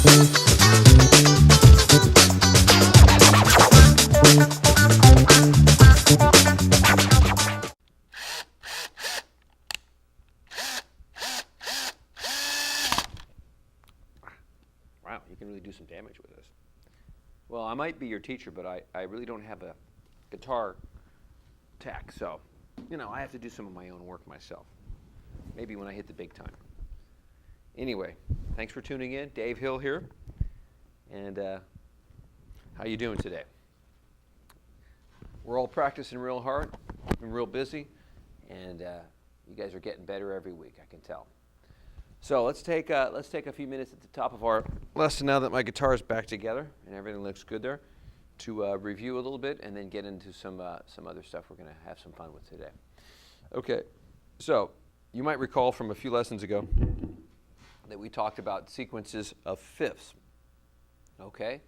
Wow, you can really do some damage with this. Well, I might be your teacher, but I really don't have a guitar tech, so, you know, I have to do some of my own work myself. Maybe when I hit the big time. Anyway, thanks for tuning in. Dave Hill here. And how you doing today? We're all practicing real hard and real busy, and you guys are getting better every week, I can tell. So let's take a few minutes at the top of our lesson now that my guitar is back together and everything looks good there, to review a little bit and then get into some other stuff we're going to have some fun with today. Okay, so you might recall from a few lessons ago that we talked about sequences of fifths. Okay,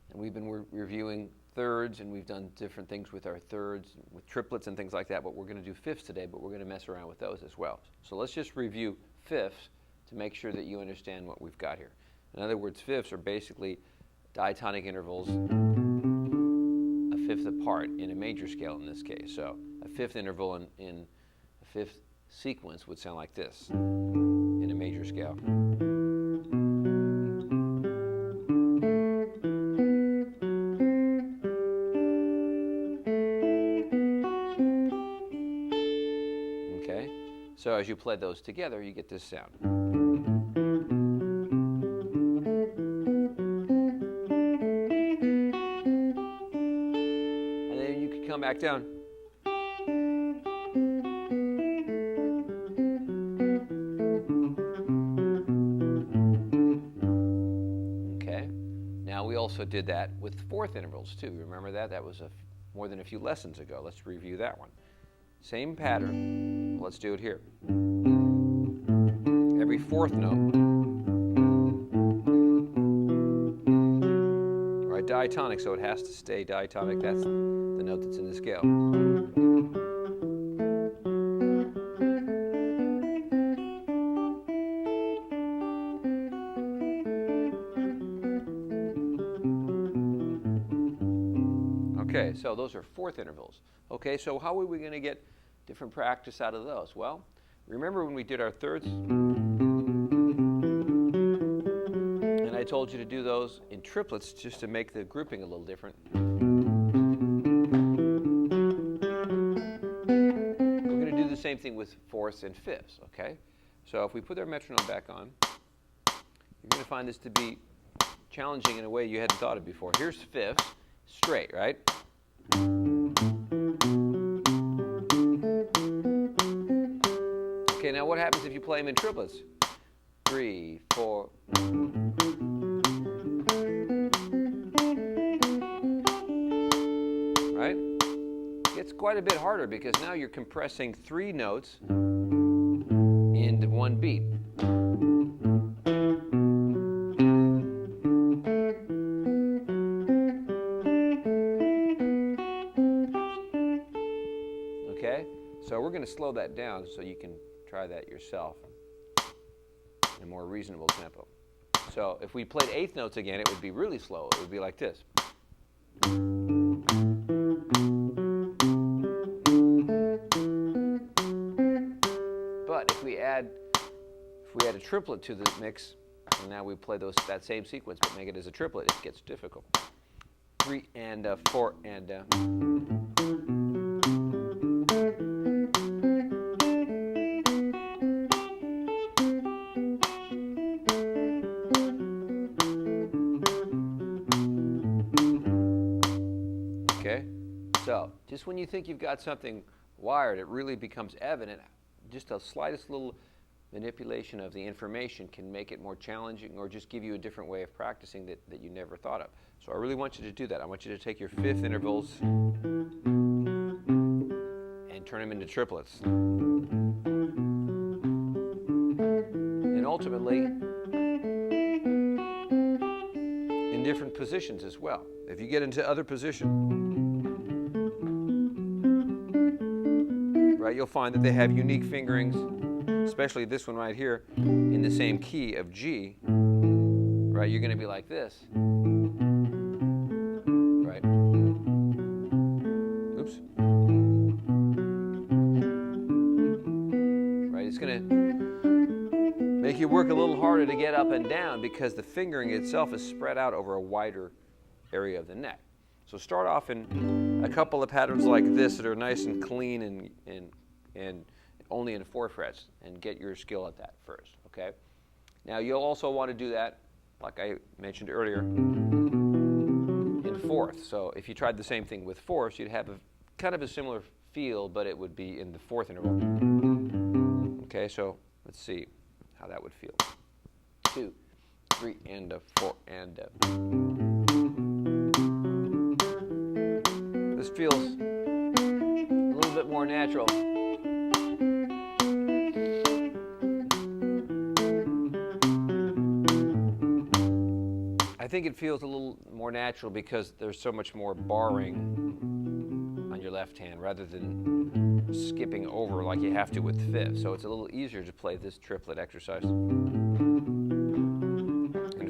and we've been reviewing thirds, and we've done different things with our thirds, with triplets and things like that, but we're going to do fifths today, but we're going to mess around with those as well. So let's just review fifths to make sure that you understand what we've got here. In other words, fifths are basically diatonic intervals a fifth apart in a major scale in this case. So a fifth interval in a fifth sequence would sound like this in a major scale. Okay, so as you play those together, you get this sound. Come back down. Okay. Now we also did that with fourth intervals too. Remember that? That was more than a few lessons ago. Let's review that one. Same pattern. Let's do it here. Every fourth note. Right, diatonic, so it has to stay diatonic. That's the note that's in the scale. Okay, so those are fourth intervals. Okay, so how are we going to get different practice out of those? Well, remember when we did our thirds? And I told you to do those in triplets just to make the grouping a little different. Same thing with fourths and fifths, okay? So if we put our metronome back on, you're going to find this to be challenging in a way you hadn't thought of before. Here's fifths, straight, right? Okay, now what happens if you play them in triplets? 3, 4. Right? It's quite a bit harder because now you're compressing 3 notes into one beat. Okay, so we're going to slow that down so you can try that yourself in a more reasonable tempo. So if we played eighth notes again, it would be really slow. It would be like this. But if we add a triplet to the mix, and now we play that same sequence, but make it as a triplet, it gets difficult. 3 and 4 and. Okay, so just when you think you've got something wired, it really becomes evident. Just the slightest little manipulation of the information can make it more challenging or just give you a different way of practicing that you never thought of. So I really want you to do that. I want you to take your fifth intervals and turn them into triplets. And ultimately, in different positions as well. If you get into other positions, right, you'll find that they have unique fingerings, especially this one right here, in the same key of G, right? You're going to be like this, right? Oops. Right? It's going to make you work a little harder to get up and down because the fingering itself is spread out over a wider area of the neck. So start off in a couple of patterns like this that are nice and clean and only in 4 frets, and get your skill at that first, okay? Now you'll also want to do that, like I mentioned earlier, in fourth. So if you tried the same thing with fourths, you'd have kind of a similar feel, but it would be in the 4th interval. Okay, so let's see how that would feel. 2, 3, and a 4, and a. This feels a little bit more natural. I think it feels a little more natural because there's so much more barring on your left hand rather than skipping over like you have to with fifth. So it's a little easier to play this triplet exercise in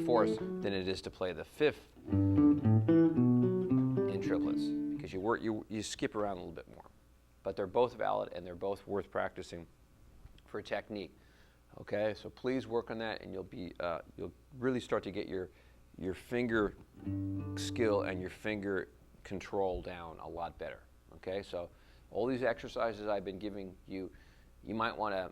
fourth than it is to play the fifth in triplets, because you skip around a little bit more. But they're both valid and they're both worth practicing for technique. Okay, so please work on that, and you'll really start to get your finger skill and your finger control down a lot better. Okay, so all these exercises I've been giving you, you might want to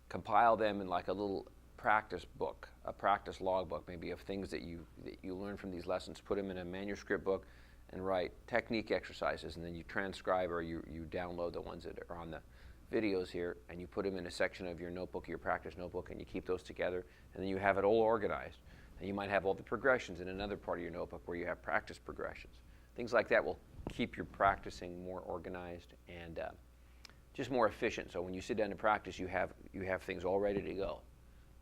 compile them in like a little practice book, a practice log book maybe, of things that you learn from these lessons. Put them in a manuscript book and write technique exercises, and then you transcribe or you download the ones that are on the videos here, and you put them in a section of your notebook, your practice notebook, and you keep those together, and then you have it all organized. And you might have all the progressions in another part of your notebook where you have practice progressions. Things like that will keep your practicing more organized and just more efficient. So when you sit down to practice, you have things all ready to go.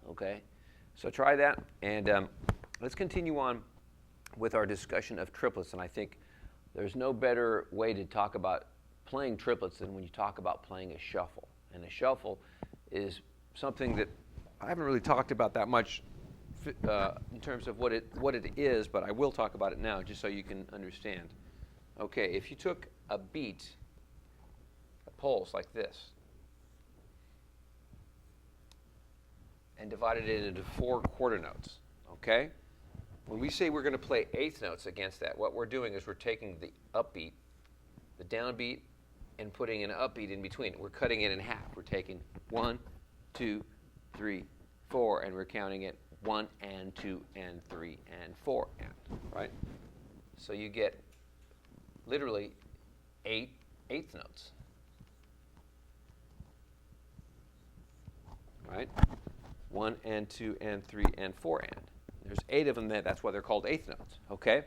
Okay? So try that, and let's continue on with our discussion of triplets. And I think there's no better way to talk about playing triplets than when you talk about playing a shuffle. And a shuffle is something that I haven't really talked about that much in terms of what it is, but I will talk about it now just so you can understand. Okay, if you took a beat, a pulse like this, and divided it into 4 quarter notes, okay? When we say we're going to play eighth notes against that, what we're doing is we're taking the upbeat, the downbeat, and putting an upbeat in between. We're cutting it in half. We're taking 1, 2, 3, 4, and we're counting it 1 and 2 and 3 and 4 and, right? So you get literally 8 eighth notes, right? 1 and 2 and 3 and 4 and. There's 8 of them there. That's why they're called eighth notes, okay?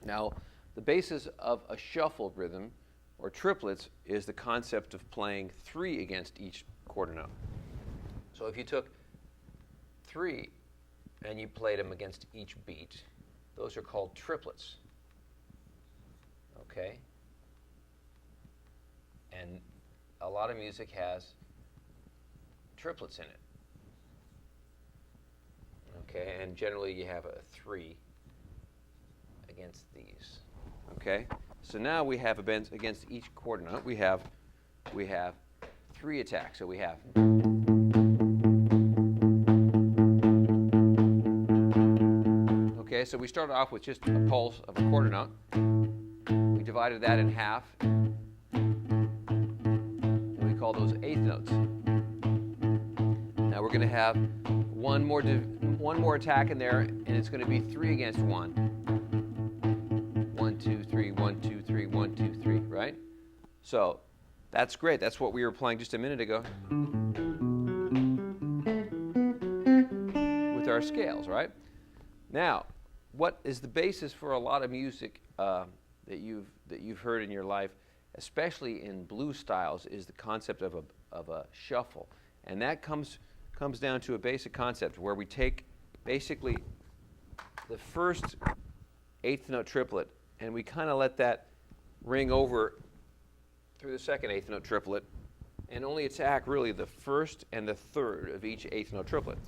Now, the basis of a shuffle rhythm or triplets is the concept of playing 3 against each quarter note. So if you took 3 and you played them against each beat, those are called triplets. Okay? And a lot of music has triplets in it. Okay, and generally you have a 3 against these. Okay? So now we have against each quarter note, we have 3 attacks. So we have so we started off with just a pulse of a quarter note. We divided that in half, and we call those eighth notes. Now we're going to have one more attack in there, and it's going to be 3 against 1. 1, 2, 3, 1, 2, 3, 1, 2, 3, right? So that's great. That's what we were playing just a minute ago with our scales, right? Now, what is the basis for a lot of music that you've heard in your life, especially in blues styles, is the concept of a shuffle, and that comes down to a basic concept where we take basically the first eighth note triplet and we kind of let that ring over through the second eighth note triplet and only attack really the first and the third of each eighth note triplet.